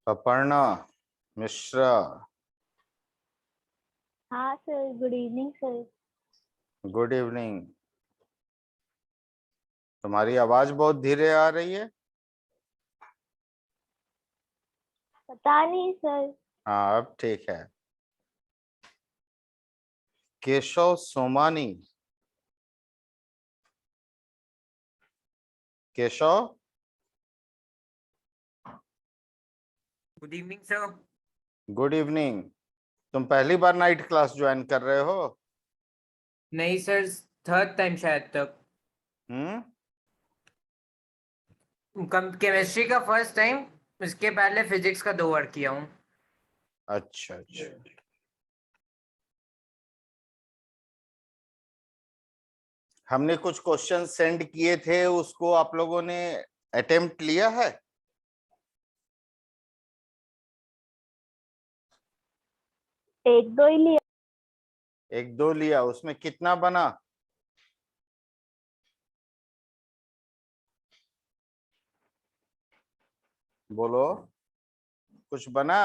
अपर्णा मिश्रा। हाँ sir, good evening sir. Good evening. तुम्हारी आवाज बहुत धीरे आ रही है। पता नहीं सर। हाँ अब ठीक है। Keshav Somani. Keshav. Good evening sir. Good evening. तुम पहली बार नाइट क्लास ज्वाइन कर रहे हो? नहीं सर, थर्ड टाइम शायद तक। केमिस्ट्री का फर्स्ट टाइम, इसके पहले फिजिक्स का 2 बार किया हूँ। अच्छा अच्छा। हमने कुछ क्वेश्चन सेंड किए थे, उसको आप लोगों ने अटेम्प्ट लिया है? एक दो ही लिया। एक दो लिया, उसमें कितना बना? बोलो, कुछ बना?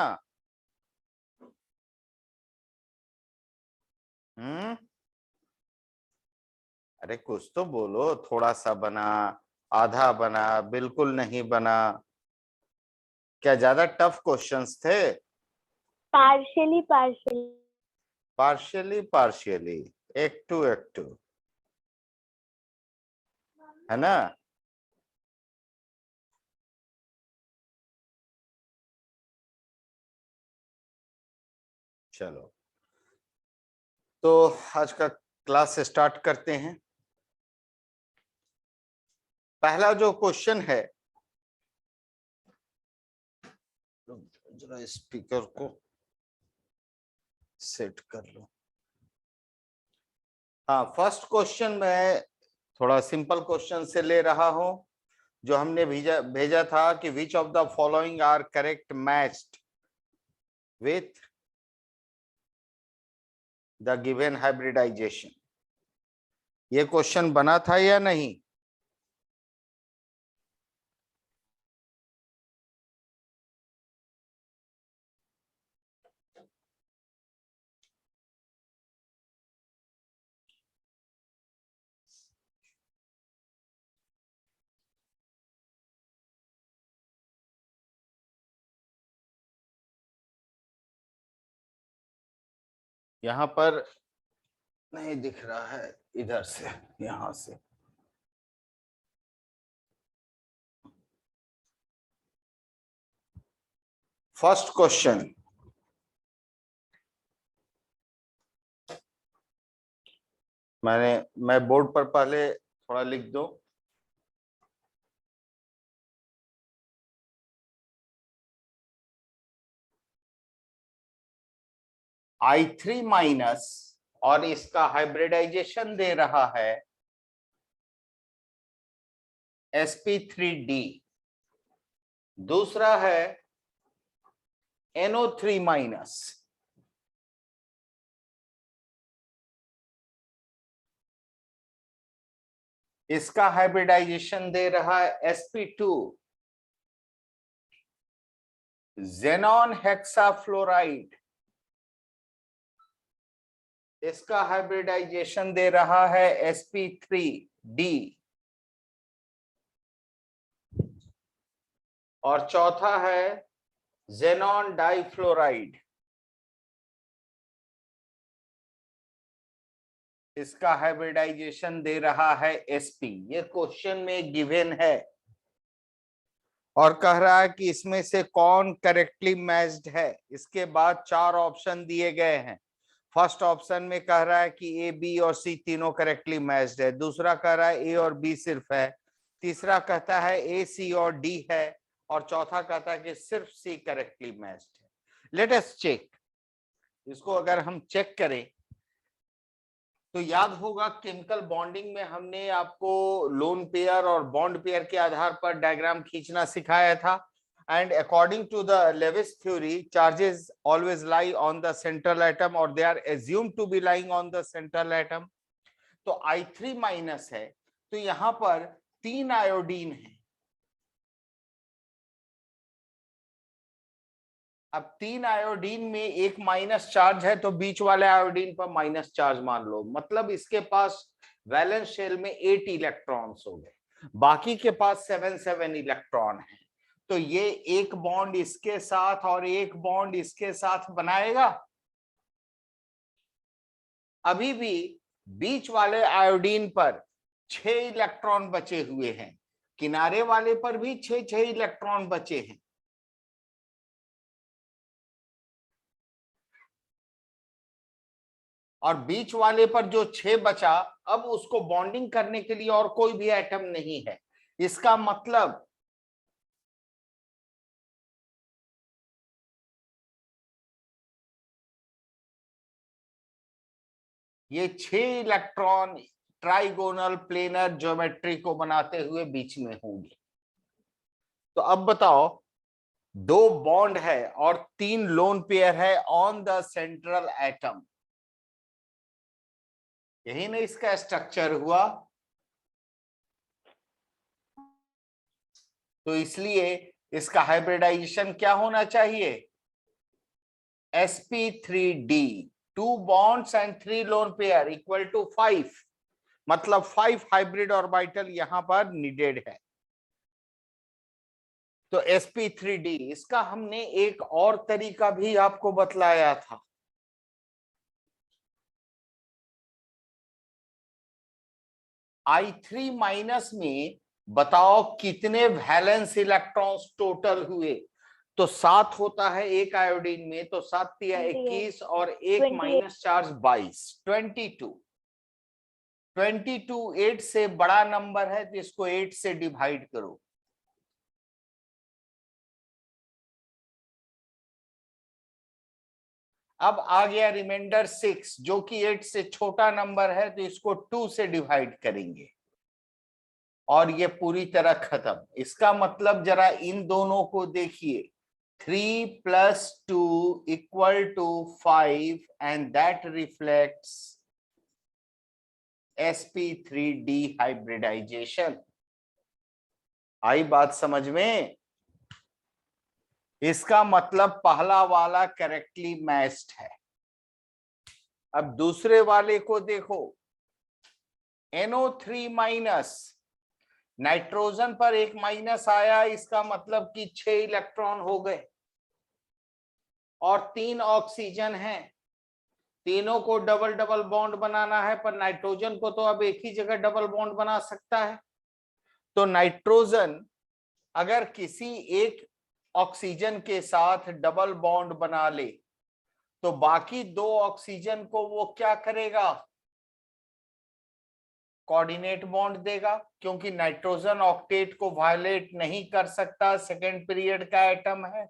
अरे कुछ तो बोलो, थोड़ा सा बना, आधा बना, बिल्कुल नहीं बना? क्या ज्यादा टफ क्वेश्चंस थे? Partially partially. पार्शियली पार्शियली, एक टू है ना? चलो, तो आज का क्लास स्टार्ट करते हैं। पहला जो क्वेश्चन है, जरा स्पीकर को सेट कर लो। हाँ, फर्स्ट क्वेश्चन मैं थोड़ा सिंपल क्वेश्चन से ले रहा हूं, जो हमने भेजा था कि which of the following are correct matched with the given hybridization. ये क्वेश्चन बना था या नहीं? यहां पर नहीं दिख रहा है, इधर से, यहां से। फर्स्ट क्वेश्चन, मैं बोर्ड पर पहले थोड़ा लिख दो। I3 माइनस, और इसका हाइब्रिडाइजेशन दे रहा है sp3d। दूसरा है NO3 माइनस, इसका हाइब्रिडाइजेशन दे रहा है sp2 जेनॉन हेक्साफ्लोराइड। इसका हाइब्रिडाइजेशन दे रहा है sp3d। और चौथा है जेनॉन डाइफ्लोराइड। इसका हाइब्रिडाइजेशन दे रहा है sp। ये क्वेश्चन में गिवन है और कह रहा है कि इसमें से कौन करेक्टली मैच्ड है। इसके बाद 4 ऑप्शन दिए गए हैं। फर्स्ट ऑप्शन में कह रहा है कि ए, बी और सी तीनों करेक्टली मैच्ड है। दूसरा कह रहा है ए और बी सिर्फ है। तीसरा कहता है ए, सी और डी है। और चौथा कहता है कि सिर्फ सी करेक्टली मैच्ड है। Let us check. इसको अगर हम चेक करें तो याद होगा केमिकल बॉन्डिंग में हमने आपको लोन पेयर और बॉन्ड पेयर के आधार पर डायग्राम खींचना सिखाया था। And according to the Lewis theory, charges always lie on the central atom or they are assumed to be lying on the central atom. तो I3 माइनस है, तो यहां पर 3 आयोडीन है। अब 3 आयोडीन में एक माइनस चार्ज है, तो बीच वाले आयोडीन पर माइनस चार्ज मान लो, मतलब इसके पास वैलेंस शेल में 8 इलेक्ट्रॉन्स हो गए, बाकी के पास 7 इलेक्ट्रॉन है। तो ये एक बॉन्ड इसके साथ और एक बॉन्ड इसके साथ बनाएगा। अभी भी बीच वाले आयोडीन पर 6 इलेक्ट्रॉन बचे हुए हैं, किनारे वाले पर भी 6 इलेक्ट्रॉन बचे हैं। और बीच वाले पर जो 6 बचा, अब उसको बॉन्डिंग करने के लिए और कोई भी एटम नहीं है। इसका मतलब ये 6 इलेक्ट्रॉन ट्राइगोनल प्लेनर ज्योमेट्री को बनाते हुए बीच में होंगे। तो अब बताओ, 2 बॉन्ड है और 3 लोन पेयर है ऑन द सेंट्रल एटम, यही ना इसका स्ट्रक्चर हुआ। तो इसलिए इसका हाइब्रिडाइजेशन क्या होना चाहिए? sp3d, 2 bonds and 3 lone pair equal to 5, मतलब 5 हाइब्रिड ऑर्बिटल यहां पर नीडेड है। तो sp3d, इसका हमने एक और तरीका भी आपको बतलाया था। I3 माइनस में बताओ कितने वैलेंस इलेक्ट्रॉन्स टोटल हुए? तो 7 होता है एक आयोडीन में, तो 7 या 21 और एक माइनस चार्ज 22, 22। 8 से बड़ा नंबर है तो इसको 8 से डिवाइड करो। अब आ गया रिमाइंडर 6, जो कि 8 से छोटा नंबर है, तो इसको 2 से डिवाइड करेंगे और ये पूरी तरह खत्म। इसका मतलब जरा इन दोनों को देखिए, 3 + 2 = 5 and that reflects sp3d hybridization। आई बात समझ में? इसका मतलब पहला वाला करेक्टली मैच्ड है। अब दूसरे वाले को देखो, NO3-, नाइट्रोजन पर एक माइनस आया, इसका मतलब कि 6 इलेक्ट्रॉन हो गए और 3 ऑक्सीजन हैं। तीनों को डबल डबल बॉन्ड बनाना है, पर नाइट्रोजन को तो अब एक ही जगह डबल बॉन्ड बना सकता है। तो नाइट्रोजन अगर किसी एक ऑक्सीजन के साथ डबल बॉन्ड बना ले, तो बाकी 2 ऑक्सीजन को वो क्या करेगा? कोऑर्डिनेट बॉन्ड देगा, क्योंकि नाइट्रोजन ऑक्टेट को वायलेट नहीं कर सकता, सेकेंड पीरियड का एटम है।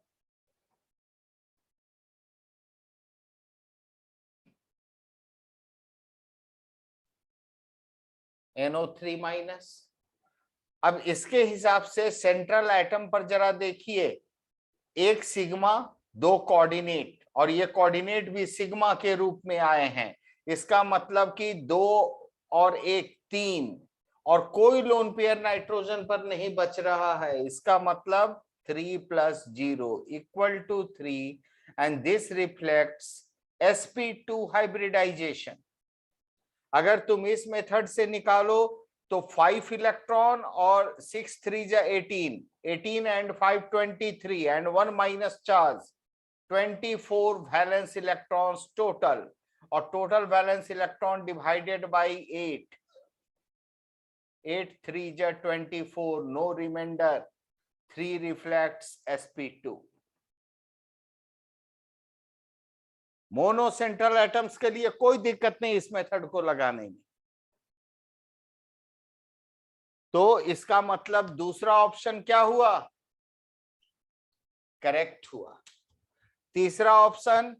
NO3-। अब इसके हिसाब से सेंट्रल एटम पर जरा देखिए, 1 सिग्मा 2 कोऑर्डिनेट, और ये कोऑर्डिनेट भी सिग्मा के रूप में आए हैं। इसका मतलब कि 2 और 1 3, और कोई लोन पेयर नाइट्रोजन पर नहीं बच रहा है। इसका मतलब 3 + 0 = 3 and this reflects sp2 hybridisation. अगर तुम इस मेथड से निकालो तो 5 इलेक्ट्रॉन और 6 3 = 18, 18 and 5 23 and 1 minus charge, 24 valence electrons total, और total valence electron divided by 8, 8 3 = 24, no reminder, 3 reflects sp2। Mono central atoms के लिए कोई दिक्कत नहीं इस मेथड को लगाने में। तो इसका मतलब दूसरा ऑप्शन क्या हुआ? करेक्ट हुआ। तीसरा ऑप्शन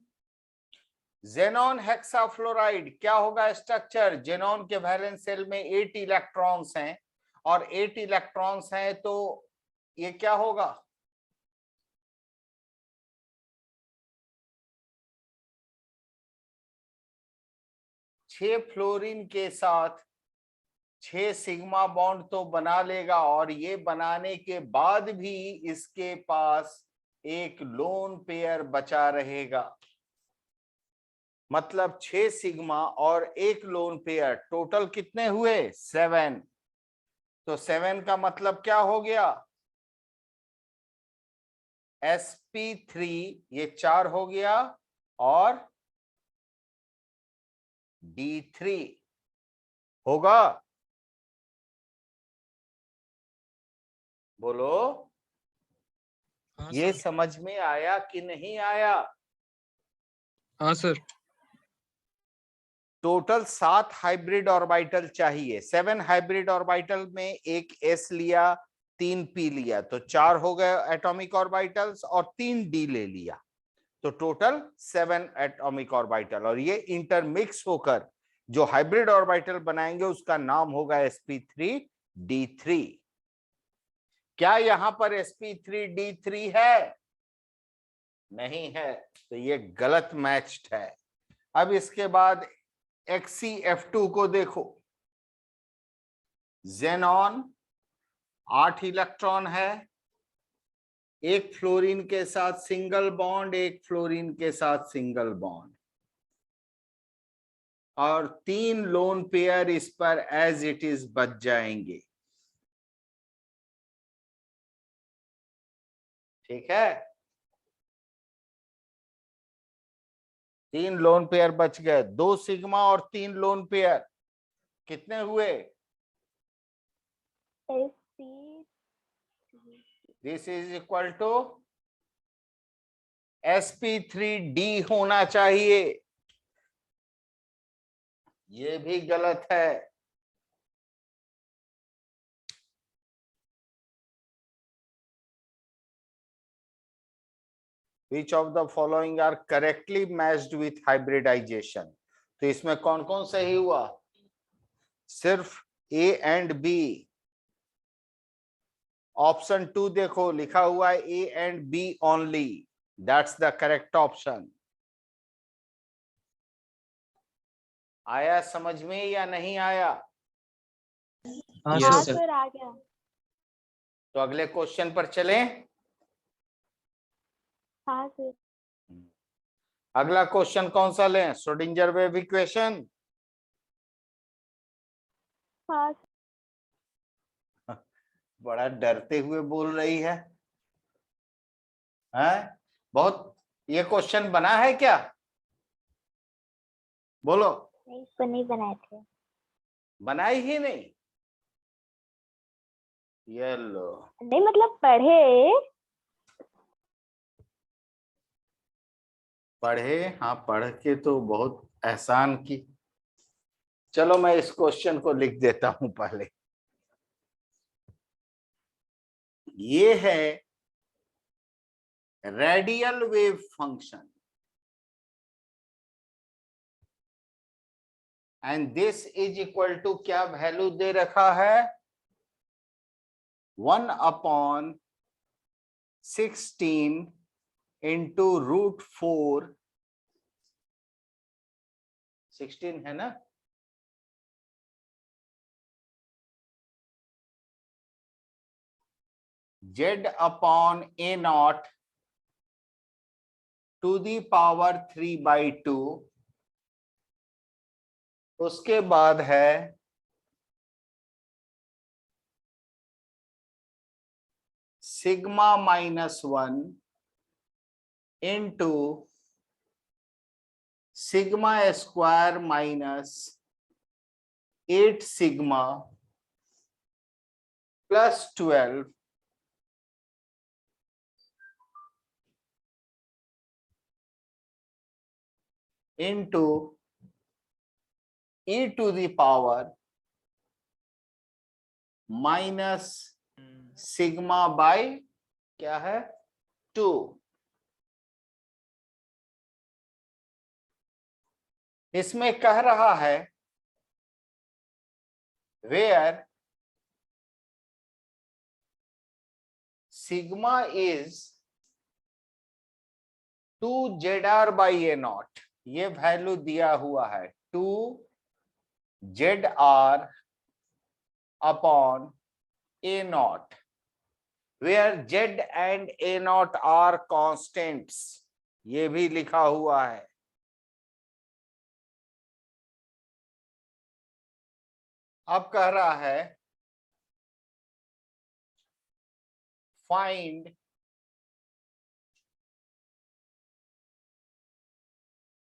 जेनॉन हेक्साफ्लोराइड क्या होगा स्ट्रक्चर? जेनॉन के वैलेंस शेल में 8 इलेक्ट्रॉन्स हैं और 8 इलेक्ट्रॉन्स हैं, तो ये क्या होगा? छह फ्लोरीन के साथ 6 सिग्मा बॉन्ड तो बना लेगा, और ये बनाने के बाद भी इसके पास एक लोन पेयर बचा रहेगा। मतलब 6 सिग्मा और एक लोन पेयर, टोटल कितने हुए? 7। तो 7 का मतलब क्या हो गया? sp3 ये 4 हो गया और d3 होगा। बोलो, हाँ ये सर। समझ में आया कि नहीं आया? हाँ सर। टोटल 7 हाइब्रिड ऑर्बिटल चाहिए। 7 हाइब्रिड ऑर्बिटल में एक s लिया, 3 p लिया, तो 4 हो गए एटॉमिक ऑर्बिटल्स, और 3 d ले लिया, तो टोटल 7 एटॉमिक ऑर्बिटल। और ये इंटरमिक्स होकर जो हाइब्रिड ऑर्बिटल बनाएंगे उसका नाम होगा sp3d3। क्या यहां पर sp3d3 है? नहीं है, तो ये गलत मैच्ड है। अब इसके बाद XCF2 को देखो। जेनॉन 8 इलेक्ट्रॉन है, एक फ्लोरीन के साथ सिंगल बॉन्ड, एक फ्लोरीन के साथ सिंगल बॉन्ड, और 3 लोन पेयर इस पर एज इट इज बच जाएंगे। ठीक है, 3 लोन पेयर बच गए, 2 सिग्मा और 3 लोन पेयर, कितने हुए? sp this is equal to sp3d होना चाहिए। ये भी गलत है। Which of the following are correctly matched with hybridization? तो इसमें कौन कौन सही हुआ? सिर्फ A एंड B। ऑप्शन 2 देखो, लिखा हुआ है A and B only, that's the correct option. आया समझ में या नहीं आया? हाँ हाँ सर। सर आ गया। तो अगले क्वेश्चन पर चलें। हाँ सर। अगला क्वेश्चन कौन सा लें? Schrodinger wave equation. हाँ बड़ा डरते हुए बोल रही है, हैं? बहुत, ये क्वेश्चन बना है क्या? बोलो। नहीं, इस पर नहीं बनाए थे। बनाई ही नहीं? ये लो, नहीं मतलब पढ़े। पढ़े? हाँ, पढ़ के तो बहुत एहसान की। चलो मैं इस क्वेश्चन को लिख देता हूं पहले। ये है radial wave function, and this is equal to क्या वैल्यू दे रखा है? 1/16 इंटू √4, 16 है ना? Z/A0 to the power 3/2। उसके बाद है σ-1 into σ² minus 8 sigma plus 12 into e to the power minus sigma by क्या है? 2। इसमें कह रहा है वेयर सिग्मा इज 2ZR/A0, ये वैल्यू दिया हुआ है 2ZR upon A0, where Z and A0 are constants, ये भी लिखा हुआ है। अब कह रहा है find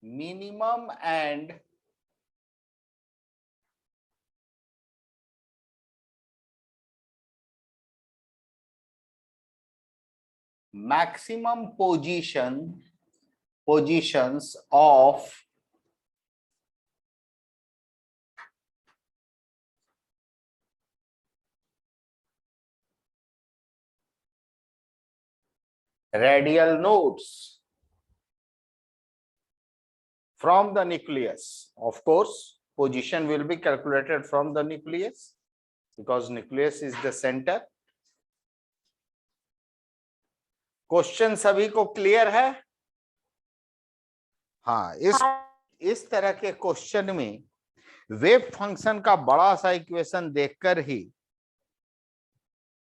minimum and maximum positions of radial nodes from the nucleus. Of course, position will be calculated from the nucleus because nucleus is the center. Question सभी को क्लियर है? हाँ, इस तरह के क्वेश्चन में वेव फंक्शन का बड़ा सा इक्वेशन देखकर ही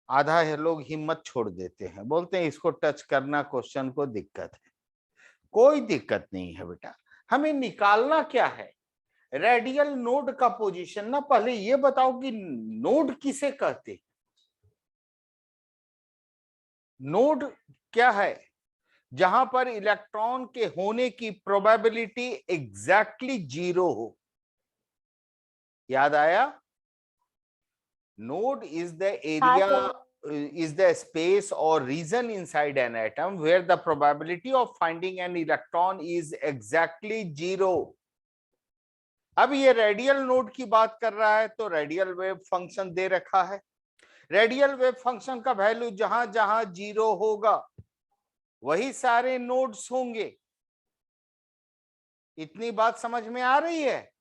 आधा लोग हिम्मत छोड़ देते हैं, बोलते हैं इसको टच करना क्वेश्चन को दिक्कत है। कोई दिक्कत नहीं है बेटा, हमें निकालना क्या है? रेडियल नोड का पोजीशन ना। पहले ये बताओ कि नोड किसे कहते? नोड क्या है? जहां पर इलेक्ट्रॉन के होने की प्रोबेबिलिटी एग्जैक्टली 0 हो। याद आया? Node is the area, is the space or region inside an atom where the probability of finding an electron is exactly 0. अब ये रेडियल नोड की बात कर रहा है तो रेडियल वेव फंक्शन दे रखा है। रेडियल वेव फंक्शन का वैल्यू जहां जहां 0 होगा वही सारे नोड्स होंगे। इतनी बात समझ में आ रही है?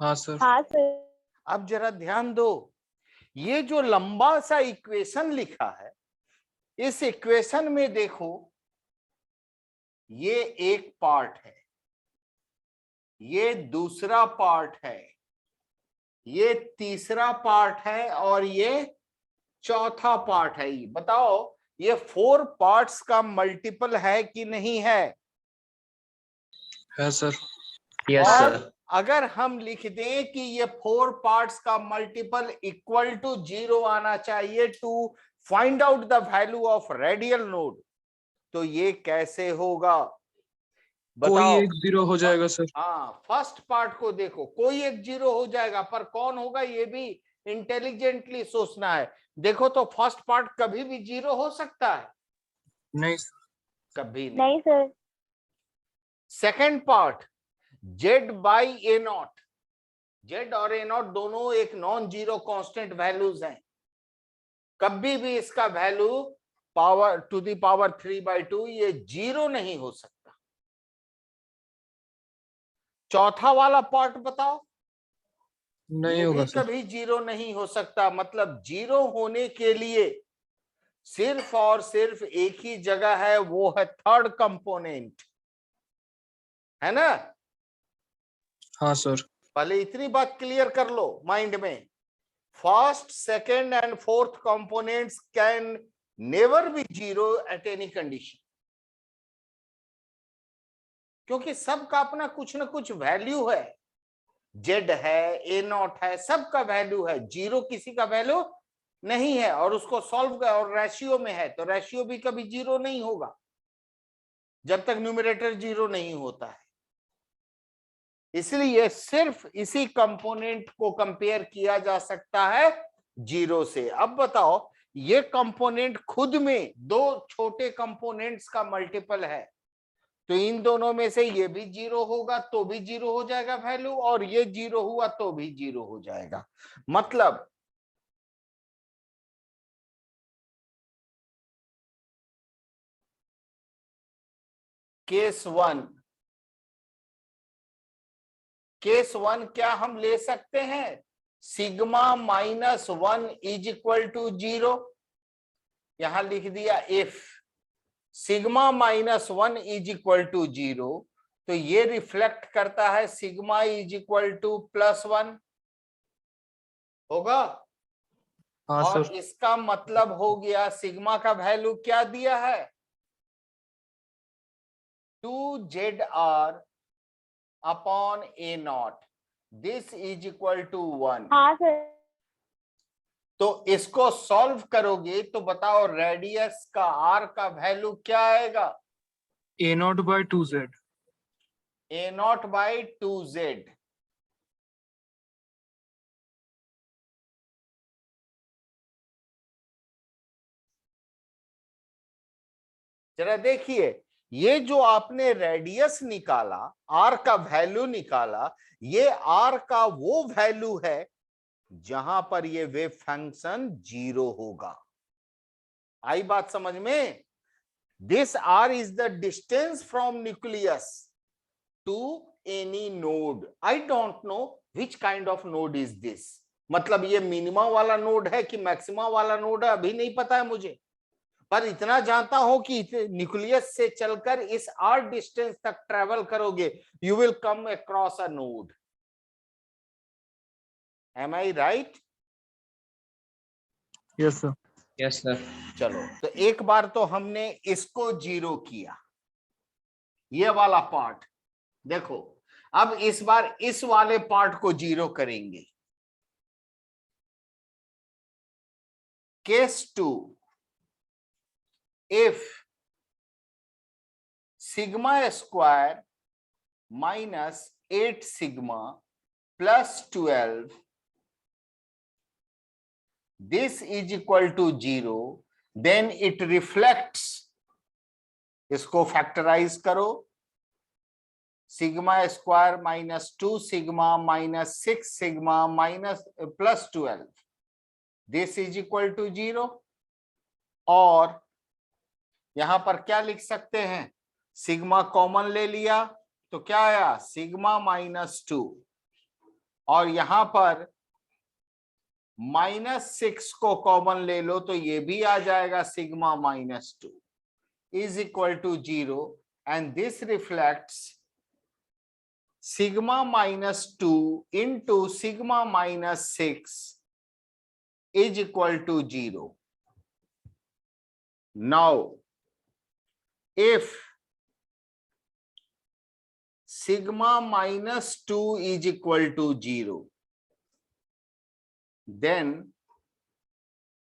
हाँ सर। हाँ सर। अब जरा ध्यान दो, ये जो लंबा सा इक्वेशन लिखा है, इस इक्वेशन में देखो, ये एक पार्ट है, ये दूसरा पार्ट है, ये तीसरा पार्ट है और ये चौथा पार्ट है। बताओ ये 4 पार्ट्स का मल्टीपल है कि नहीं है? है सर। यस और सर। अगर हम लिख दें कि ये 4 पार्ट्स का मल्टीपल इक्वल टू 0 आना चाहिए to find out the value of radial node, तो ये कैसे होगा? कोई बताओ। एक 0 हो जाएगा सर। हाँ, फर्स्ट पार्ट को देखो, कोई एक 0 हो जाएगा, पर कौन होगा ये भी इंटेलिजेंटली सोचना है। देखो तो फर्स्ट पार्ट कभी भी 0 हो सकता है? नहीं कभी नहीं। नहीं sir. Second part Z/A0, Z और A0 दोनों एक नॉन जीरो कांस्टेंट वैल्यूज हैं, कभी भी इसका value power to the power 3/2 ये 0 नहीं हो सकता। चौथा वाला पार्ट बताओ, नहीं ये होगा भी सर। कभी 0 नहीं हो सकता। मतलब 0 होने के लिए सिर्फ और सिर्फ एक ही जगह है, वो है थर्ड कंपोनेंट, है ना? हाँ सर। पहले इतनी बात क्लियर कर लो माइंड में। First, second and fourth components can never be 0 at any condition, क्योंकि सबका अपना कुछ ना कुछ वैल्यू है। Z है, A0 है, सबका वैल्यू है, 0 किसी का वैल्यू नहीं है। और उसको सॉल्व और रेशियो में है तो रेशियो भी कभी 0 नहीं होगा जब तक न्यूमरेटर 0 नहीं होता है। इसलिए सिर्फ इसी कंपोनेंट को कंपेयर किया जा सकता है 0 से। अब बताओ, ये कंपोनेंट खुद में 2 छोटे कंपोनेंट्स का मल्टीपल है, तो इन दोनों में से ये भी 0 होगा तो भी 0 हो जाएगा वैल्यू, और ये 0 हुआ तो भी 0 हो जाएगा। मतलब केस 1 केस 1 क्या हम ले सकते हैं? Sigma minus 1 is equal to 0। यहां लिख दिया if sigma minus 1 is equal to 0, तो ये रिफ्लेक्ट करता है सिग्मा इज इक्वल टू +1 होगा। हाँ और सर। इसका मतलब हो गया सिग्मा का वैल्यू क्या दिया है? 2ZR upon A0, this is equal to 1। हाँ सर। तो इसको सॉल्व करोगे तो बताओ रेडियस का R का वैल्यू क्या आएगा? A0/2Z। A0/2Z। जरा देखिए, ये जो आपने रेडियस निकाला, आर का वैल्यू निकाला, ये आर का वो वैल्यू है जहां पर ये वेव फंक्शन 0 होगा। आई बात समझ में? This R is the distance from nucleus to any node. I don't know which kind of node is this. मतलब ये मिनिमा वाला नोड है कि मैक्सिमा वाला नोड है, अभी नहीं पता है मुझे, पर इतना जानता हूं कि न्यूक्लियस से चलकर इस आर डिस्टेंस तक ट्रेवल करोगे, you will come across a node. Am I right? Yes sir. Yes sir. चलो, तो एक बार तो हमने इसको 0 किया, ये वाला पार्ट। देखो, अब इस बार इस वाले पार्ट को 0 करेंगे। Case 2, if sigma square minus 8 sigma plus 12, this is equal to 0, then it reflects, इसको फैक्टराइज करो, sigma square minus 2 sigma minus 6 sigma minus plus 12, this is equal to 0। और यहां पर क्या लिख सकते हैं? सिग्मा कॉमन ले लिया तो क्या आया? सिग्मा -2। और यहां पर -6 को कॉमन ले लो तो ये भी आ जाएगा sigma -2 is equal to 0, and this reflects sigma -2 into sigma -6 is equal to 0। Now if sigma -2 is equal to 0, then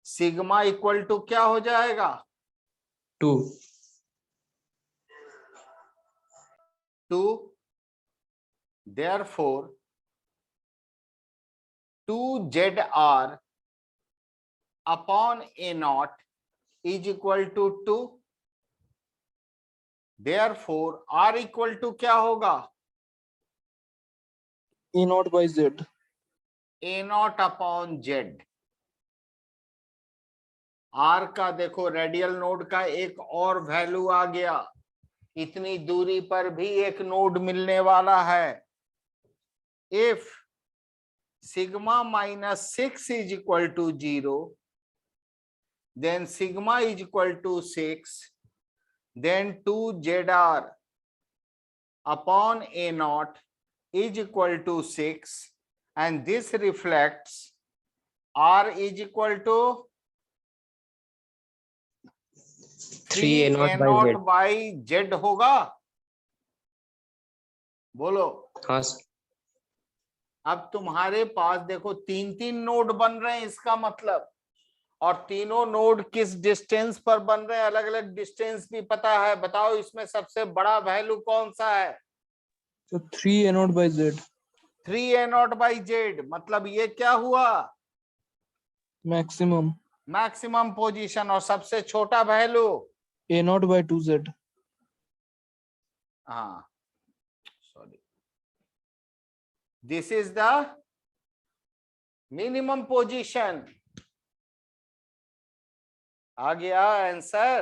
sigma equal to क्या हो जाएगा? 2। 2। therefore 2ZR upon A0 is equal to 2। therefore R equal to क्या होगा? A0/Z। A0 upon Z। R का देखो radial node का एक और वैल्यू आ गया, इतनी दूरी पर भी एक नोड मिलने वाला है। If sigma -6 is equal to 0, then sigma is equal to 6, then 2ZR upon A0 is equal to 6, and this reflects R is equal to 3A0 by Z होगा। बोलो। हाँ। अब तुम्हारे पास देखो 3 नोड बन रहे हैं, इसका मतलब, और तीनों नोड किस डिस्टेंस पर बन रहे हैं? अलग अलग डिस्टेंस भी पता है। बताओ इसमें सबसे बड़ा वैल्यू कौन सा है? तो 3A0/Z। 3A0/Z मतलब ये क्या हुआ? मैक्सिमम। Maximum position. और सबसे छोटा वैल्यू? A0/2Z। हाँ, sorry, this is the minimum position. आ गया आंसर?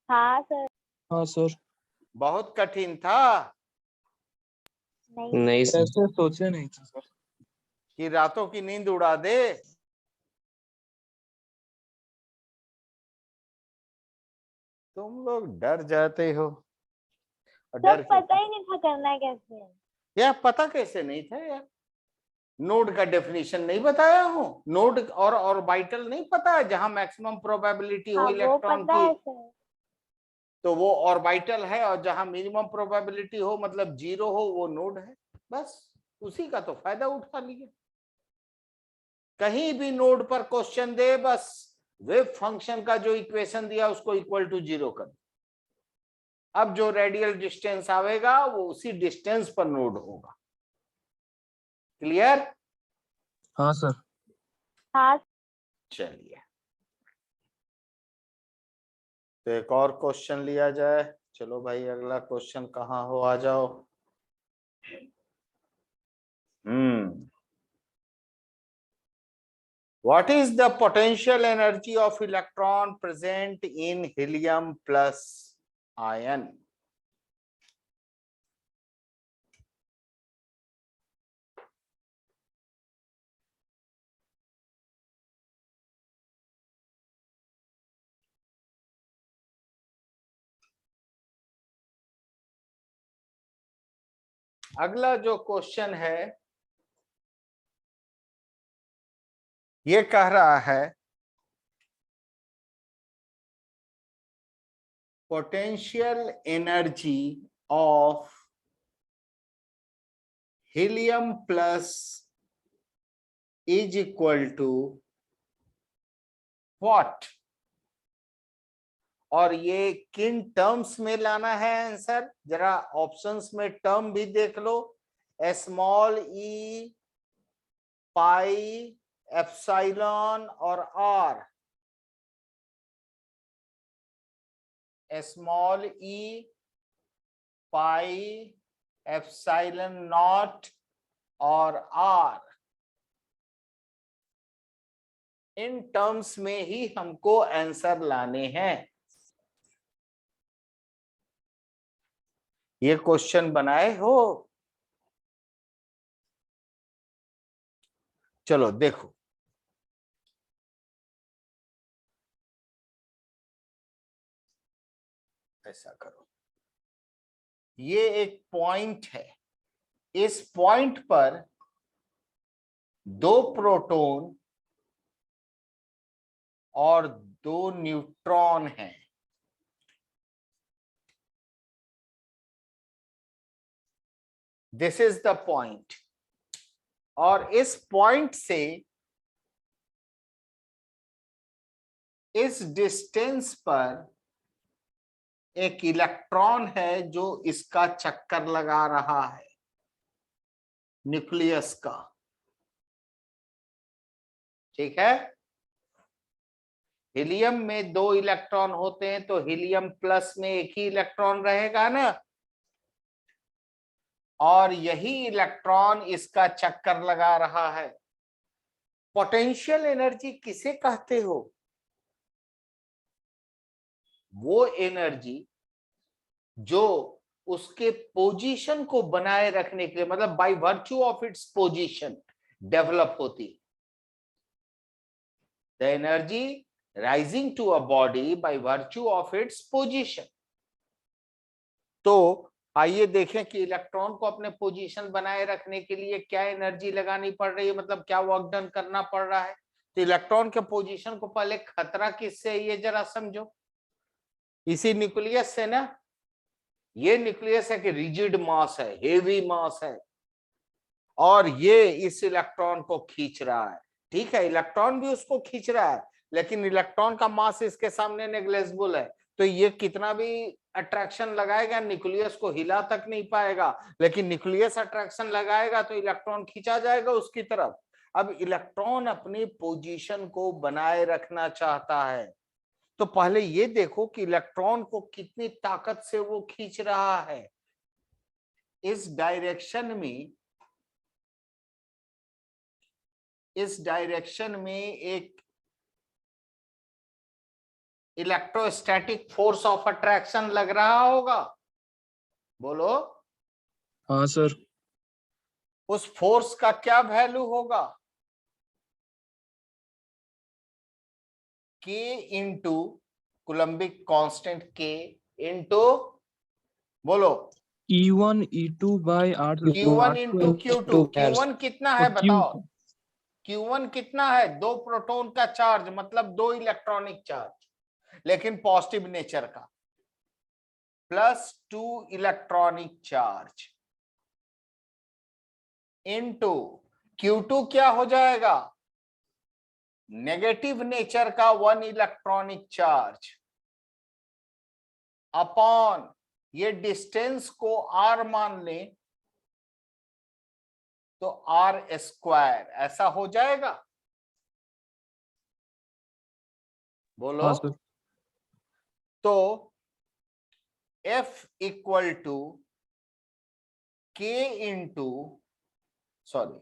हाँ सर। हाँ सर। बहुत कठिन था? नहीं सर ऐसे सोचे नहीं थे सर। कि रातों की नींद उड़ा दे। तुम लोग डर जाते हो। और सर डर के पता ही नहीं था करना है कैसे। यार पता कैसे नहीं था यार? नोड का डेफिनेशन नहीं बताया हूँ? नोड और ऑर्बिटल नहीं पता है? जहां मैक्सिमम प्रोबेबिलिटी हो हाँ वो इलेक्ट्रॉन पता की है सर। तो वो ऑर्बिटल है, और जहां मिनिमम प्रोबेबिलिटी हो मतलब जीरो हो वो नोड है। बस उसी का तो फायदा उठा लिया। कहीं भी नोड पर क्वेश्चन दे, बस वेव फंक्शन का जो इक्वेशन दिया उसको इक्वल टू जीरो कर। अब जो रेडियल डिस्टेंस आवेगा वो उसी डिस्टेंस पर नोड होगा। क्लियर? हाँ सर। हाँ चलिए तो एक और क्वेश्चन लिया जाए। चलो भाई अगला क्वेश्चन कहाँ हो, आ जाओ। What is the potential energy of electron present in helium plus ion? अगला जो क्वेश्चन है ये कह रहा है potential energy of helium plus is equal to what? और ये किन टर्म्स में लाना है आंसर? जरा ऑप्शंस में टर्म भी देख लो। स्मॉल ई, पाई, एप्सिलॉन और R. Small E, pi, epsilon not और आर, इन टर्म्स में ही हमको आंसर लाने हैं। ये क्वेश्चन बनाए हो? चलो देखो, ऐसा करो, ये एक पॉइंट है। इस पॉइंट पर दो प्रोटॉन और दो न्यूट्रॉन हैं। दिस इज द पॉइंट, और इस पॉइंट से इस डिस्टेंस पर एक इलेक्ट्रॉन है जो इसका चक्कर लगा रहा है, न्यूक्लियस का। ठीक है? हीलियम में दो इलेक्ट्रॉन होते हैं तो हीलियम प्लस में एक ही इलेक्ट्रॉन रहेगा ना, और यही इलेक्ट्रॉन इसका चक्कर लगा रहा है। पोटेंशियल एनर्जी किसे कहते हो? वो एनर्जी जो उसके पोजीशन को बनाए रखने के लिए, मतलब by virtue of its position develop होती। The energy rising to a body by virtue of its position. तो आइए देखें कि इलेक्ट्रॉन को अपने पोजीशन बनाए रखने के लिए क्या एनर्जी लगानी पड़ रही है, मतलब क्या वर्क डन करना पड़ रहा है। तो इलेक्ट्रॉन के पोजीशन को पहले खतरा किससे है ये जरा समझो। इसी न्यूक्लियस से ना। ये न्यूक्लियस है कि रिजिड मास है, हेवी मास है, और ये इस इलेक्ट्रॉन को खींच रहा है। ठीक है, इलेक्ट्रॉन भी उसको खींच रहा है, लेकिन इलेक्ट्रॉन का मास इसके सामने नेग्लेजिबल है। तो ये कितना भी अट्रैक्शन लगाएगा न्यूक्लियस को हिला तक नहीं पाएगा, लेकिन न्यूक्लियस अट्रैक्शन लगाएगा तो इलेक्ट्रॉन खींचा जाएगा उसकी तरफ। अब इलेक्ट्रॉन अपनी पोजीशन को बनाए रखना चाहता है, तो पहले ये देखो कि इलेक्ट्रॉन को कितनी ताकत से वो खींच रहा है। इस डायरेक्शन में एक इलेक्ट्रोस्टैटिक फोर्स ऑफ अट्रैक्शन लग रहा होगा। बोलो। हाँ सर। उस फोर्स का क्या वैल्यू होगा? K into coulombic constant K into, बोलो, E1 E2 by R2 Q1 into Q2। Q1 कितना है बताओ? Q Q1 कितना है? 2 प्रोटॉन का चार्ज, मतलब 2 इलेक्ट्रॉनिक चार्ज, लेकिन पॉजिटिव नेचर का, plus 2 electronic charge into Q2 क्या हो जाएगा? नेगेटिव नेचर का 1 इलेक्ट्रॉनिक चार्ज अपॉन, ये डिस्टेंस को r मान लें तो r², ऐसा हो जाएगा। बोलो। हाँ सर। तो F equal to K into, sorry,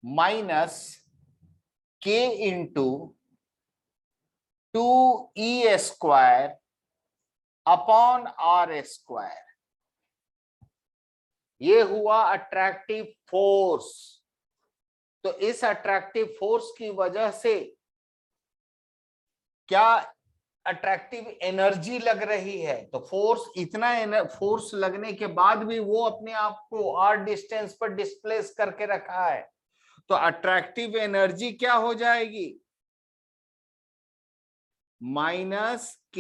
minus K into 2E² upon R²। ये हुआ अट्रैक्टिव फोर्स। तो इस अट्रैक्टिव फोर्स की वजह से क्या अट्रैक्टिव एनर्जी लग रही है? तो फोर्स, इतना फोर्स लगने के बाद भी वो अपने आप को r डिस्टेंस पर डिस्प्लेस करके रखा है, तो अट्रैक्टिव एनर्जी क्या हो जाएगी? Minus K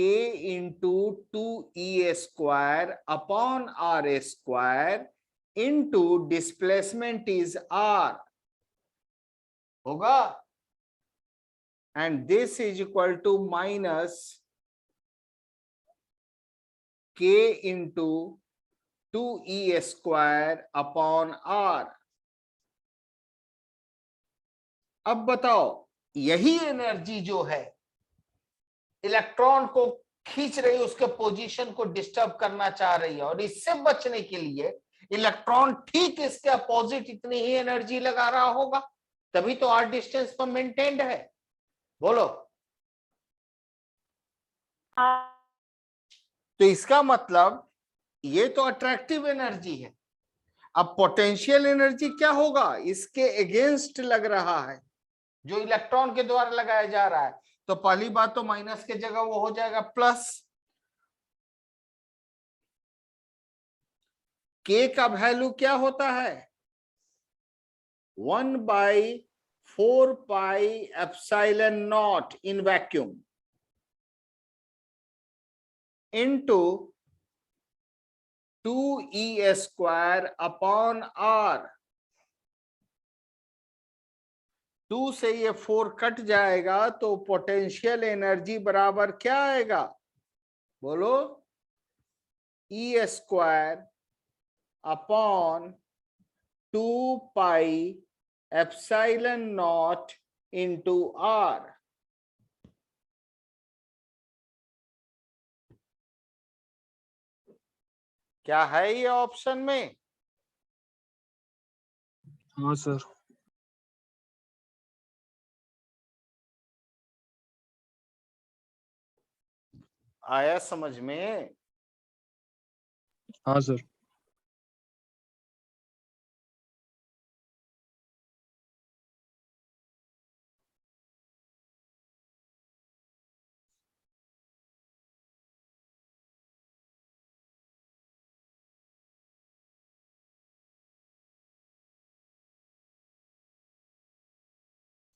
into 2E² upon R² into displacement is R होगा, and this is equal to minus K into 2E² upon R। अब बताओ, यही एनर्जी जो है इलेक्ट्रॉन को खींच रही है, उसके पोजीशन को डिस्टर्ब करना चाह रही है, और इससे बचने के लिए इलेक्ट्रॉन ठीक इसके अपोजिट इतनी ही एनर्जी लगा रहा होगा, तभी तो R डिस्टेंस पर मेंटेन्ड है। बोलो। तो इसका मतलब ये तो अट्रैक्टिव एनर्जी है। अब पोटेंशियल एनर्जी क्या होगा? इसके अगेंस्ट लग रहा है, जो इलेक्ट्रॉन के द्वारा लगाया जा रहा है। तो पहली बात तो माइनस के जगह वो हो जाएगा प्लस। K का वैल्यू क्या होता है? 1/4πε0 in vacuum into 2E² upon R। 2 से ये 4 कट जाएगा, तो पोटेंशियल एनर्जी बराबर क्या आएगा? बोलो। E² upon 2πε0 into R। क्या है ये ऑप्शन में? हाँ सर। आया समझ में? हाँ सर।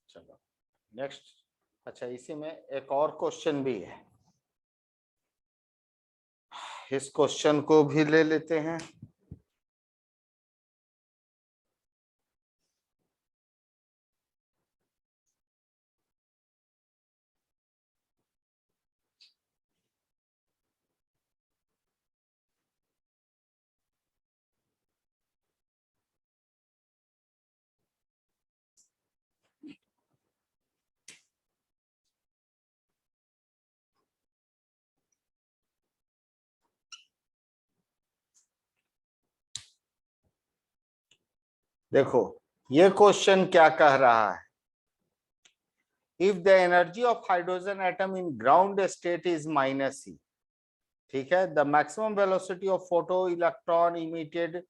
चलो नेक्स्ट। अच्छा, इसी में एक और क्वेश्चन भी है, इस क्वेश्चन को भी ले लेते हैं। देखो ये क्वेश्चन क्या कह रहा है? If the energy of hydrogen atom in ground state is -e, ठीक है, the maximum velocity of photo electron emitted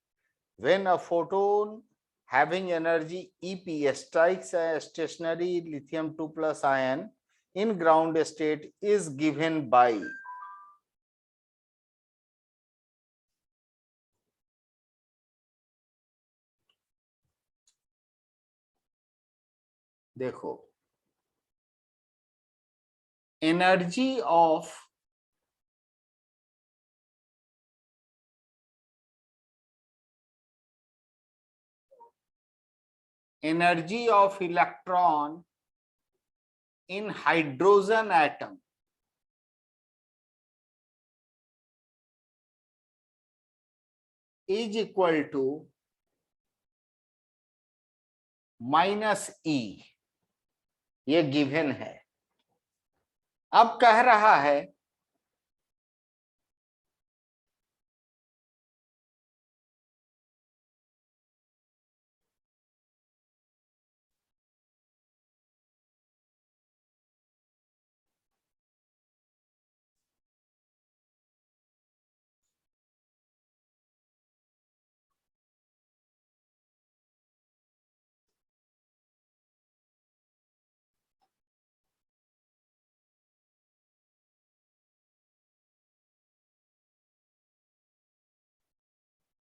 When a photon having energy EP strikes a stationary lithium 2+ ion in ground state is given by, देखो, energy of electron in hydrogen atom is equal to -E, ये given है। अब कह रहा है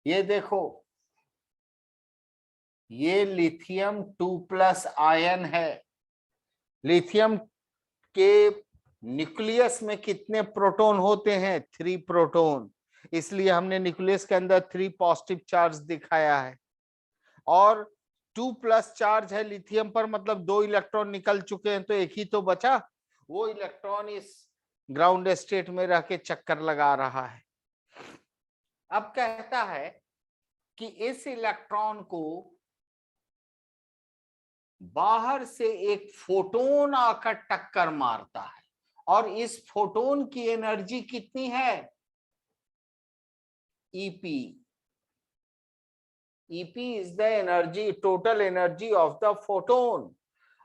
ये देखो, ये लिथियम 2+ आयन है। लिथियम के न्यूक्लियस में कितने प्रोटॉन होते हैं? 3 प्रोटॉन, इसलिए हमने न्यूक्लियस के अंदर 3 पॉजिटिव चार्ज दिखाया है। और 2+ चार्ज है लिथियम पर, मतलब 2 इलेक्ट्रॉन निकल चुके हैं, तो एक ही तो बचा। वो इलेक्ट्रॉन इस ग्राउंड स्टेट में रह के चक्कर लगा रहा है। अब कहता है कि इस इलेक्ट्रॉन को बाहर से एक फोटोन आकर टक्कर मारता है, और इस फोटोन की एनर्जी कितनी है? EP. EP is the energy, total energy of the photon.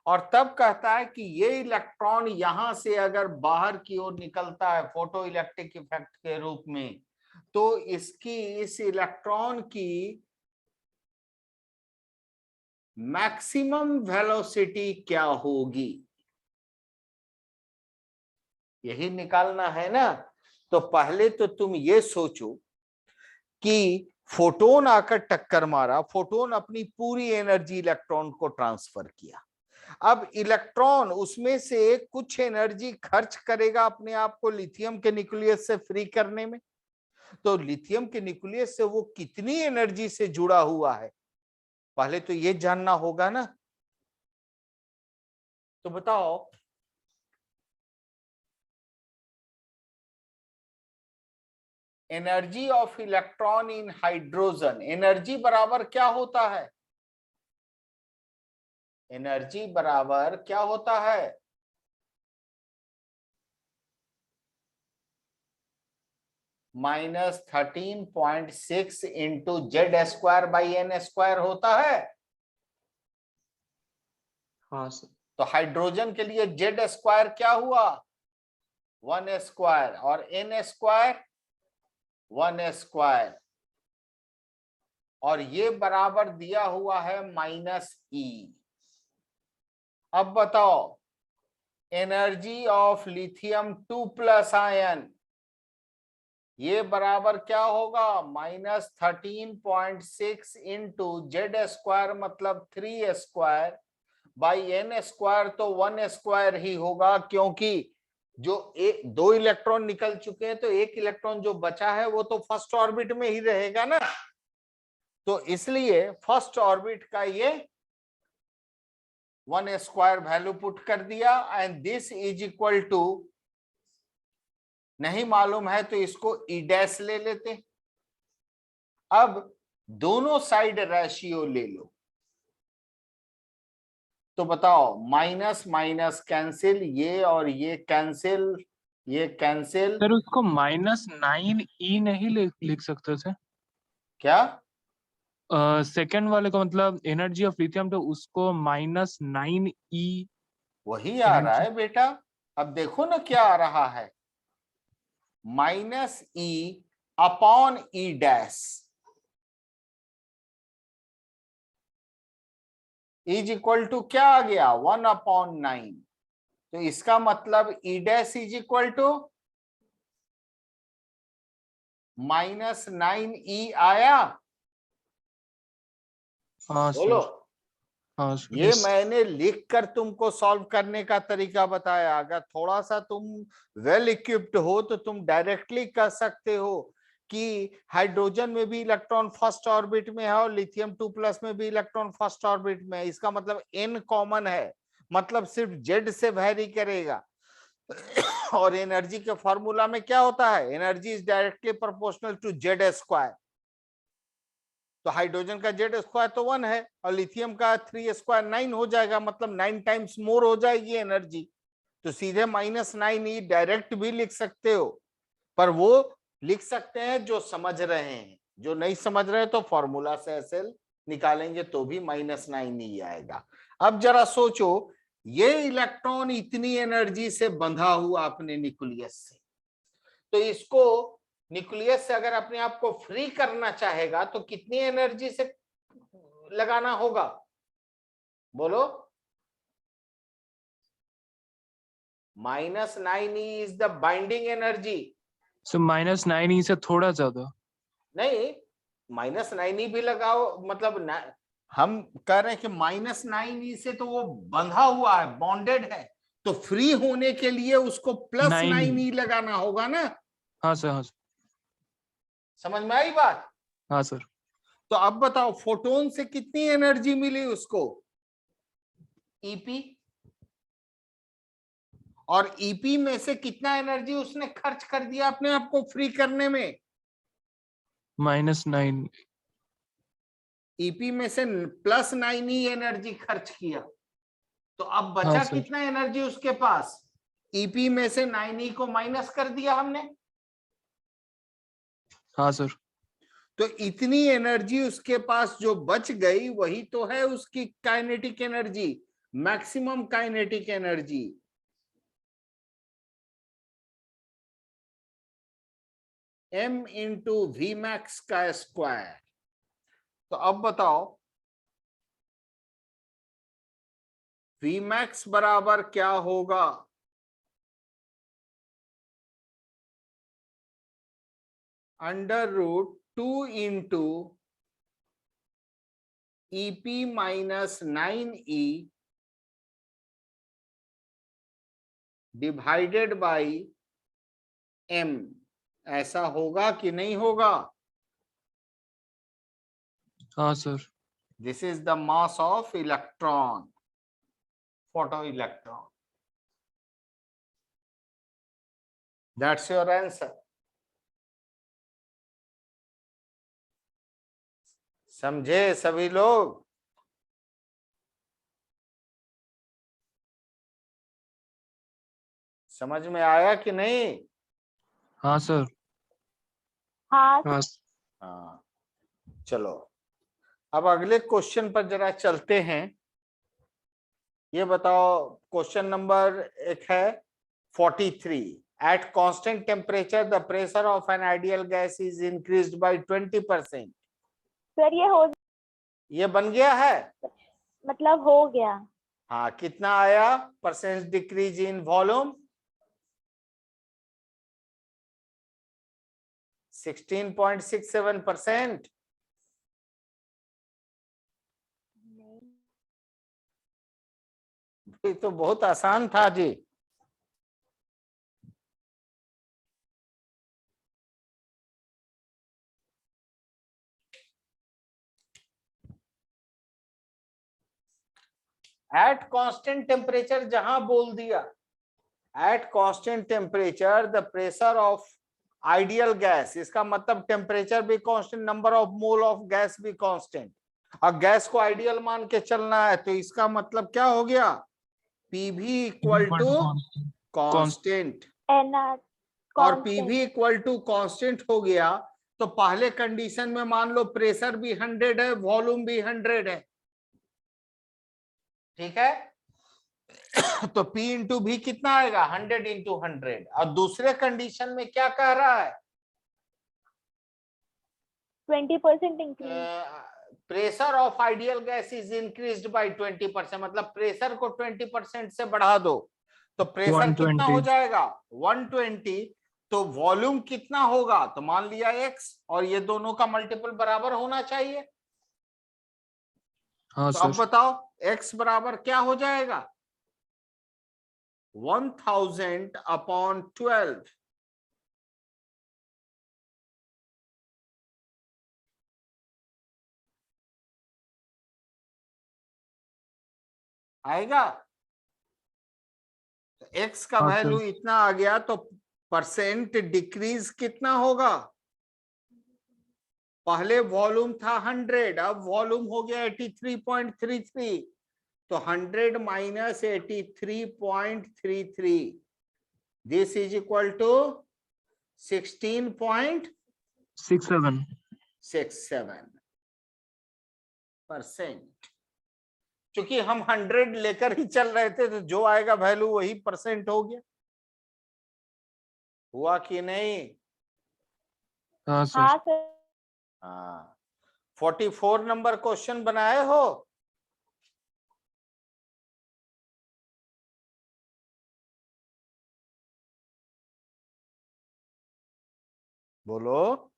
और तब कहता है कि ये इलेक्ट्रॉन यहां से अगर बाहर की ओर निकलता है फोटो इलेक्ट्रिक इफेक्ट के रूप में, तो इसकी, इस इलेक्ट्रॉन की मैक्सिमम वेलोसिटी क्या होगी, यही निकालना है ना। तो पहले तो तुम ये सोचो कि फोटोन आकर टक्कर मारा, फोटोन अपनी पूरी एनर्जी इलेक्ट्रॉन को ट्रांसफर किया। अब इलेक्ट्रॉन उसमें से कुछ एनर्जी खर्च करेगा अपने आप को लिथियम के न्यूक्लियस से फ्री करने में। तो लिथियम के न्यूक्लियस से वो कितनी एनर्जी से जुड़ा हुआ है, पहले तो ये जानना होगा ना। तो बताओ, energy of electron in hydrogen, energy बराबर क्या होता है? एनर्जी बराबर क्या होता है? -13.6 इंटू Z²/N² होता है। हाँ सर। तो हाइड्रोजन के लिए Z² क्या हुआ? 1² और N² 1², और ये बराबर दिया हुआ है -E। अब बताओ, एनर्जी ऑफ लिथियम 2+ आयन, ये बराबर क्या होगा? -13.6 इंटू Z² मतलब 3² बाई N², तो 1² ही होगा, क्योंकि जो 2 इलेक्ट्रॉन निकल चुके हैं, तो एक इलेक्ट्रॉन जो बचा है वो तो फर्स्ट ऑर्बिट में ही रहेगा ना। तो इसलिए फर्स्ट ऑर्बिट का ये 1² वैल्यू पुट कर दिया, and this is equal to, नहीं मालूम है तो इसको E' ले लेते। अब दोनों साइड रेशियो ले लो, तो बताओ, माइनस माइनस कैंसिल, ये और ये कैंसिल, ये कैंसिल। सर उसको -9E नहीं लिख सकते थे? क्या? सेकेंड वाले का मतलब एनर्जी ऑफ लिथियम, तो उसको -9E। वही आ रहा है बेटा। अब देखो ना क्या आ रहा है, -E/E', इज इक्वल टू क्या आ गया 1/9। तो इसका मतलब E dash is equal to -9e आया। हाँ बोलो। सर, हाँ सर, ये यस। मैंने लिख कर तुमको सॉल्व करने का तरीका बताया। अगर थोड़ा सा तुम वेल इक्विप्ड हो तो तुम डायरेक्टली कह सकते हो कि हाइड्रोजन में भी इलेक्ट्रॉन फर्स्ट ऑर्बिट में है और लिथियम 2+ में भी इलेक्ट्रॉन फर्स्ट ऑर्बिट में है। इसका मतलब n कॉमन है, मतलब सिर्फ z से वैरी करेगा। और एनर्जी के फॉर्मूला में क्या होता है, energy is directly proportional to z²। तो हाइड्रोजन का z² तो 1 है और लिथियम का 3² 9 हो जाएगा, मतलब 9 टाइम्स मोर हो जाएगी एनर्जी। तो सीधे -9e डायरेक्ट भी लिख सकते हो, पर वो लिख सकते हैं जो समझ रहे हैं। जो नहीं समझ रहे तो फॉर्मूला से ऐसे निकालेंगे तो भी -9e आएगा। अब जरा सोचो, ये इलेक्ट्रॉन इतनी एनर्जी से बंधा हुआ अपने न्यूक्लियस से, तो इसको न्यूक्लियस से अगर अपने आप को फ्री करना चाहेगा तो कितनी एनर्जी से लगाना होगा, बोलो। -9e is the binding energy. So -9e से थोड़ा ज्यादा। नहीं, -9e भी लगाओ, मतलब हम कह रहे हैं कि -9e से तो वो बंधा हुआ है, बॉन्डेड है, तो फ्री होने के लिए उसको +9e लगाना होगा ना। हाँ सर, हाँ सर, समझ में आई बात। हाँ सर। तो अब बताओ फोटोन से कितनी एनर्जी मिली उसको, ईपी। और ईपी में से कितना एनर्जी उसने खर्च कर दिया अपने आप को फ्री करने में, -9। ईपी में से +9e एनर्जी खर्च किया। तो अब हाँ बचा सर, कितना एनर्जी उसके पास, ईपी में से 9e को माइनस कर दिया हमने। हाँ सर। तो इतनी एनर्जी उसके पास जो बच गई वही तो है उसकी kinetic energy, maximum kinetic energy. m into V max का स्क्वायर। तो अब बताओ वी मैक्स बराबर क्या होगा, √2 into EP -9e divided by m। ऐसा होगा कि नहीं होगा। हाँ सर। This is the mass of electron, photo electron. That's your answer. समझे सभी लोग। समझ में आया कि नहीं। हाँ सर। हाँ हाँ हाँ, चलो अब अगले क्वेश्चन पर जरा चलते हैं। ये बताओ, क्वेश्चन नंबर एक है 43। At constant temperature the pressure of an ideal gas is increased by 20%। Sir, ये बन गया है, मतलब हो गया। हाँ। कितना आया परसेंट डिक्रीज इन वॉल्यूम, 16.67%। ये तो बहुत आसान था जी। एट कांस्टेंट टेम्परेचर जहां बोल दिया, at constant temperature the pressure of ideal gas, इसका मतलब टेम्परेचर भी constant, number of mole of gas भी कांस्टेंट। और गैस को आइडियल मान के चलना है, तो इसका मतलब क्या हो गया, PV equal to constant. NR और पीवी इक्वल टू कांस्टेंट हो गया तो पहले कंडीशन में मान लो प्रेशर भी 100 है, वॉल्यूम भी 100 है, ठीक है। तो P इंटू भी कितना आएगा, 100 इंटू 100। और दूसरे कंडीशन में क्या कह रहा है, 20% increase. Pressure of ideal gas is increased by 20%, मतलब प्रेशर को 20% से बढ़ा दो तो प्रेशर कितना हो 120। जाएगा 120, तो वॉल्यूम कितना होगा, तो मान लिया x और ये दोनों का मल्टीपल बराबर होना चाहिए। हाँ तो अब सर। बताओ x बराबर क्या हो जाएगा 1000/12 आएगा। तो x का हाँ वैल्यू सर। इतना आ गया, तो परसेंट डिक्रीज कितना होगा, पहले वॉल्यूम था 100, अब वॉल्यूम हो गया 83.33, तो 100 माइनस 83.33, दिस इज इक्वल टू 16.67%। क्योंकि हम 100 लेकर ही चल रहे थे, तो जो आएगा वैल्यू वही परसेंट हो गया। हुआ कि नहीं? हाँ सर। हाँ सर। हाँ। 44 नंबर क्वेश्चन बनाए हो? बोलो।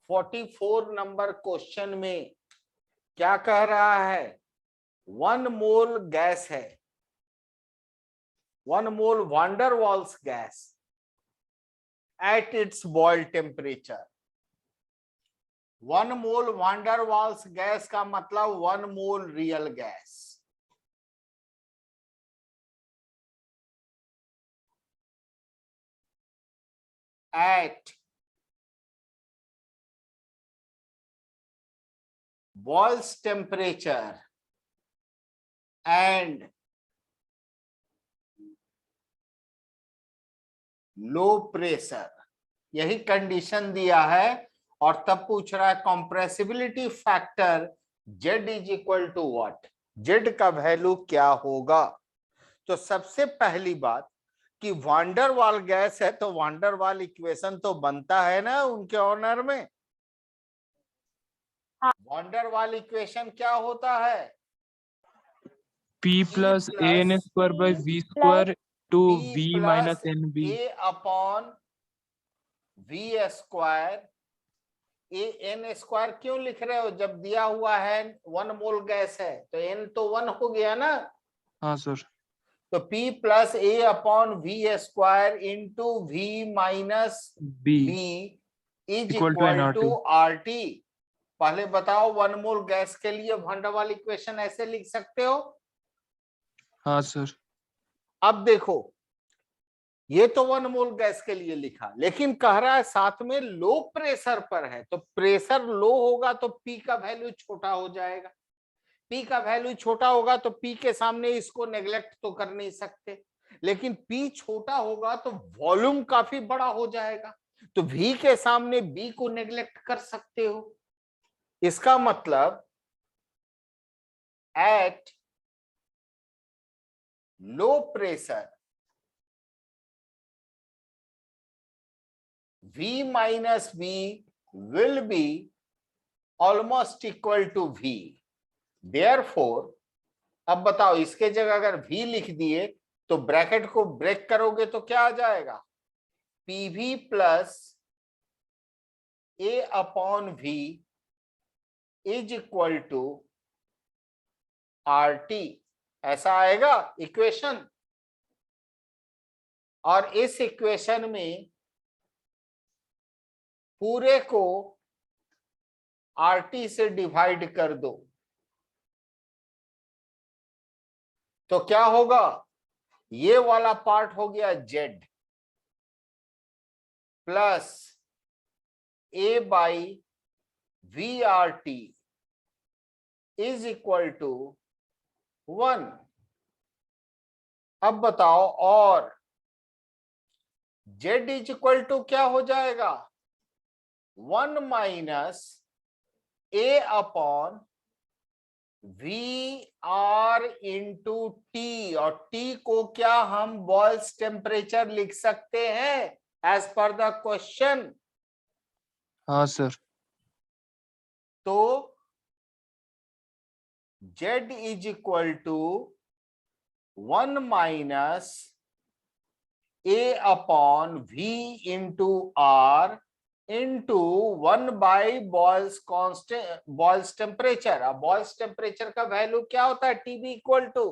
44 नंबर क्वेश्चन में क्या कह रहा है, 1 मोल गैस है, 1 mole van der Waals gas at its Boyle temperature. 1 mole van der Waals gas का मतलब 1 mole real gas. At boils temperature and low pressure, यही कंडीशन दिया है। और तब पूछ रहा है compressibility factor Z is equal to what, Z का वैल्यू क्या होगा। तो सबसे पहली बात कि वांडर वाल गैस है, तो वांडर वाल इक्वेशन तो बनता है ना उनके ऑनर में। वांडर वाल इक्वेशन क्या होता है, P plus AN square by V square to P V minus plus NB। A upon V square. A N square क्यों लिख रहे हो, जब दिया हुआ है 1 मोल गैस है तो n तो 1 हो गया ना। हाँ सर। तो P plus A upon V square into V minus B B is equal to equal nRT। To RT। पहले बताओ 1 मोल गैस के लिए वांडर वाल इक्वेशन ऐसे लिख सकते हो। हाँ सर। अब देखो ये तो 1 मोल गैस के लिए लिखा, लेकिन कह रहा है साथ में लो प्रेशर पर है, तो प्रेशर लो होगा तो P का वैल्यू छोटा हो जाएगा। P का वैल्यू छोटा होगा तो P के सामने इसको नेग्लेक्ट तो कर नहीं सकते, लेकिन P छोटा होगा तो वॉल्यूम काफी बड़ा हो जाएगा, तो V के सामने B को नेग्लेक्ट कर सकते हो। इसका मतलब at low pressure V minus V will be almost equal to V। Therefore, अब बताओ इसके जगह अगर V लिख दिए तो ब्रैकेट को ब्रेक करोगे तो क्या आ जाएगा, PV plus A upon V is equal to RT, ऐसा आएगा इक्वेशन। और इस इक्वेशन में पूरे को RT से डिवाइड कर दो तो क्या होगा, ये वाला पार्ट हो गया Z plus A by VRT is equal to 1। अब बताओ, और Z इज इक्वल टू क्या हो जाएगा, 1 minus A upon V R into T, और टी को क्या हम बॉयल्स टेम्परेचर लिख सकते हैं एज पर द क्वेश्चन? हाँ सर। तो Z is equal to 1 minus A upon V into R into 1 by Boyle's constant, Boyle's temperature. अब बॉयल्स टेम्परेचर का वैल्यू क्या होता है? TB equal to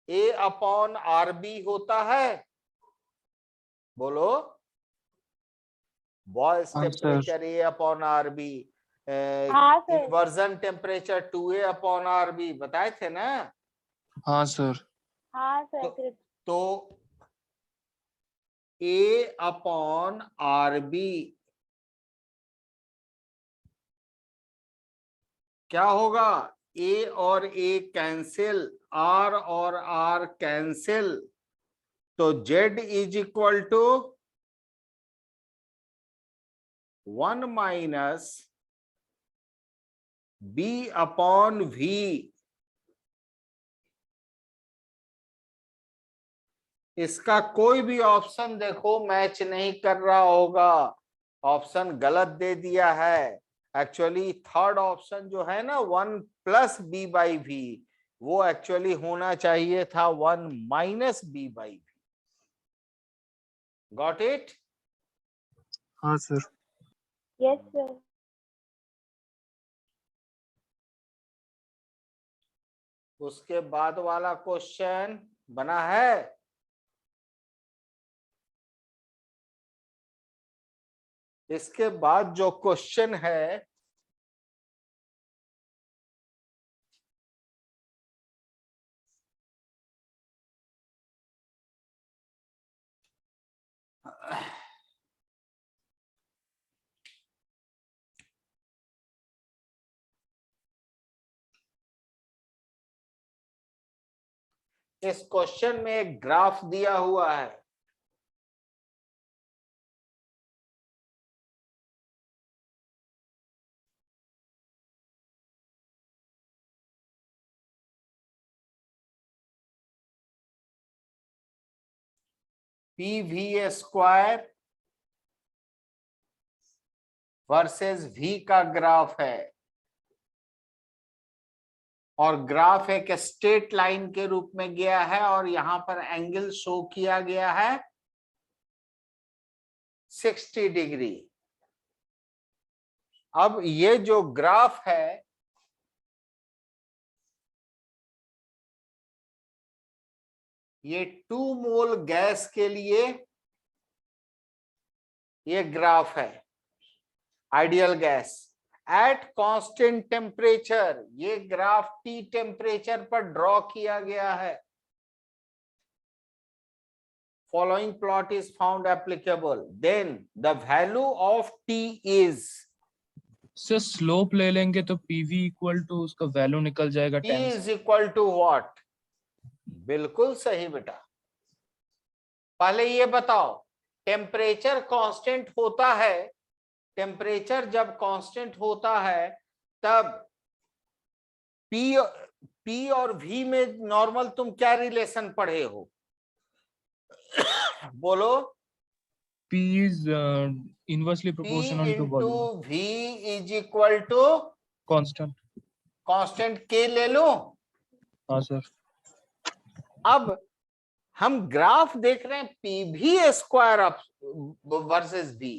A upon R B होता है। बोलो, बॉयल्स हाँ temperature A upon R B, हाँ sir. Inversion temperature 2A upon R B, बताए थे ना? हाँ सर। हाँ सर। तो A अपॉन आर बी क्या होगा? A और A कैंसिल, R और R कैंसिल, तो Z is equal to 1 minus B upon V। इसका कोई भी ऑप्शन देखो मैच नहीं कर रहा होगा, ऑप्शन गलत दे दिया है। एक्चुअली थर्ड ऑप्शन जो है ना 1 प्लस बी बाई वी, वो एक्चुअली होना चाहिए था 1 minus B by V. Got it? हाँ सर। Yes sir. उसके बाद वाला क्वेश्चन बना है। इसके बाद जो क्वेश्चन है इस क्वेश्चन में एक ग्राफ दिया हुआ है। P V square versus V का ग्राफ है, और ग्राफ एक स्ट्रेट लाइन के रूप में गया है, और यहां पर एंगल शो किया गया है 60 डिग्री। अब ये जो ग्राफ है ये 2 मोल गैस के लिए ये ग्राफ है, ideal gas at constant temperature. ये ग्राफ T टेम्परेचर पर ड्रॉ किया गया है। Following plot is found applicable, then the value of T is, sir slope ले लेंगे तो पीवी इक्वल टू उसका वैल्यू निकल जाएगा T 10। is equal to what? बिल्कुल सही बेटा। पहले ये बताओ, टेम्परेचर कांस्टेंट होता है, टेम्परेचर जब कांस्टेंट होता है तब P और V में नॉर्मल तुम क्या रिलेशन पढ़े हो? बोलो। P is inversely P proportional to into volume. V is equal to Constant. Constant K ले लो। हाँ सर। अब हम ग्राफ देख रहे हैं पीवी स्क्वायर वर्सेस V,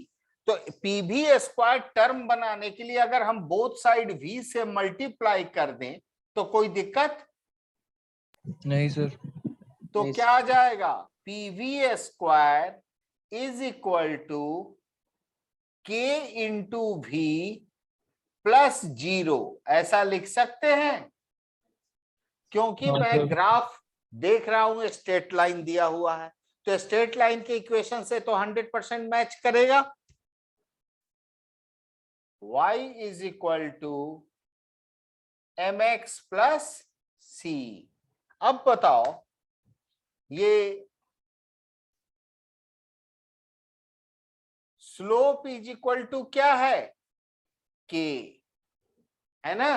तो पीवी स्क्वायर टर्म बनाने के लिए अगर हम बोथ साइड V से मल्टीप्लाई कर दें तो कोई दिक्कत नहीं सर। तो नहीं क्या आ जाएगा? PV square is equal to K into V plus 0, ऐसा लिख सकते हैं, क्योंकि हाँ मैं सर। ग्राफ देख रहा हूं स्ट्रेट लाइन दिया हुआ है, तो स्ट्रेट लाइन के इक्वेशन से तो 100% मैच करेगा। y is equal to mx plus c। अब बताओ, ये स्लोप इज इक्वल टू क्या है? k। है ना।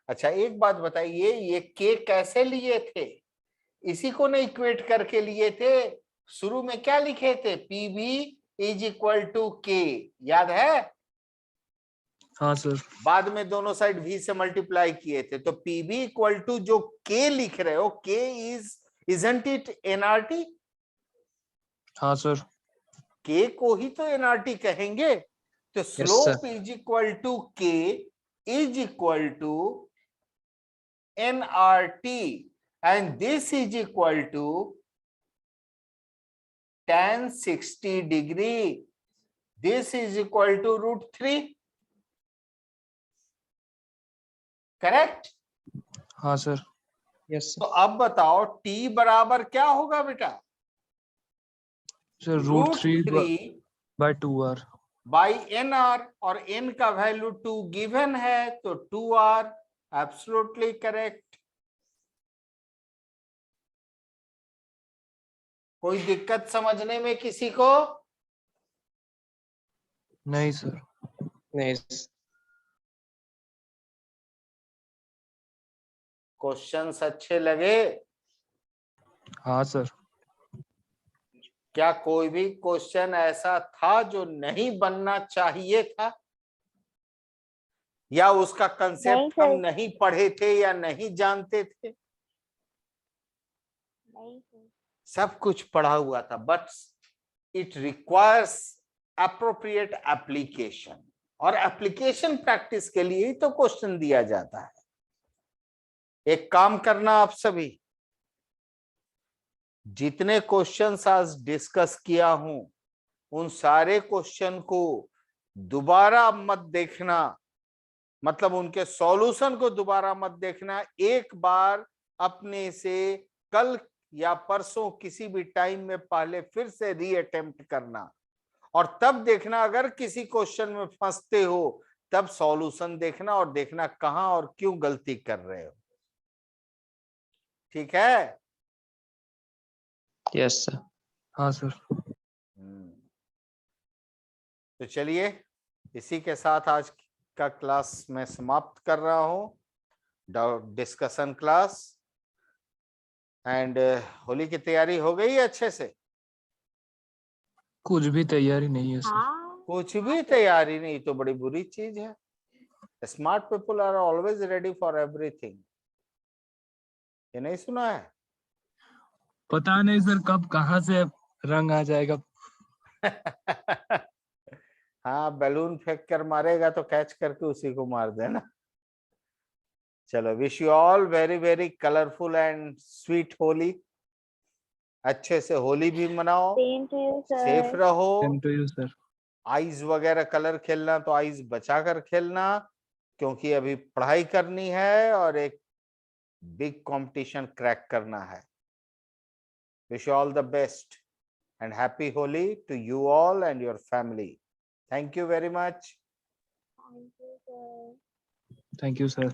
अच्छा एक बात बताइए, ये के कैसे लिए थे? इसी को ना इक्वेट करके लिए थे। शुरू में क्या लिखे थे? पीवी इज इक्वल टू के, याद है? हाँ सर। बाद में दोनों साइड v से मल्टीप्लाई किए थे। तो पीवी इक्वल टू जो k लिख रहे हो, k is isn't it NRT? हाँ सर। k को ही तो एनआरटी कहेंगे। तो slope is equal to k is equal to nRT, and this is equal to tan 60 degree. This is equal to √3. Correct? हाँ सर। यस तो अब बताओ t बराबर क्या होगा बेटा? Sir √3 by 2r by nr, और n का वैल्यू 2 गिवन है, तो 2r एब्सोल्युटली करेक्ट। कोई दिक्कत समझने में किसी को? नहीं सर। नहीं क्वेश्चंस अच्छे लगे? हाँ सर। क्या कोई भी क्वेश्चन ऐसा था जो नहीं बनना चाहिए था, या उसका नहीं कंसेप्ट सर। हम नहीं पढ़े थे या नहीं जानते थे? नहीं सर। सब कुछ पढ़ा हुआ था, but it requires appropriate application, और एप्लीकेशन प्रैक्टिस के लिए ही तो क्वेश्चन दिया जाता है। एक काम करना आप सभी, जितने क्वेश्चंस आज डिस्कस किया हूं उन सारे क्वेश्चन को दोबारा मत देखना, मतलब उनके सॉल्यूशन को दोबारा मत देखना। एक बार अपने से कल या परसों किसी भी टाइम में पहले फिर से री अटेम्प्ट करना, और तब देखना अगर किसी क्वेश्चन में फंसते हो तब सॉल्यूशन देखना, और देखना कहां और क्यों गलती कर रहे हो। ठीक है? Yes sir. हाँ सर। तो चलिए, इसी के साथ आज का क्लास मैं समाप्त कर रहा हूं, डिस्कशन क्लास। एंड होली की तैयारी हो गई अच्छे से? कुछ भी तैयारी नहीं है सर। हाँ। कुछ भी तैयारी नहीं तो बड़ी बुरी चीज है। Smart people are always ready for everything. ये नहीं सुना है? पता नहीं सर कब कहाँ से रंग आ जाएगा। हाँ, बैलून फेंक कर मारेगा तो कैच करके उसी को मार देना। चलो, wish you all very very colourful and sweet Holi. अच्छे से होली भी मनाओ, same to you sir. Safe रहो। Same to you sir. Eyes वगैरह कलर खेलना तो आइज बचा कर खेलना, क्योंकि अभी पढ़ाई करनी है और एक बिग कंपटीशन क्रैक करना है। Wish you all the best and happy Holi to you all and your family. Thank you very much. Thank you sir. Thank you sir.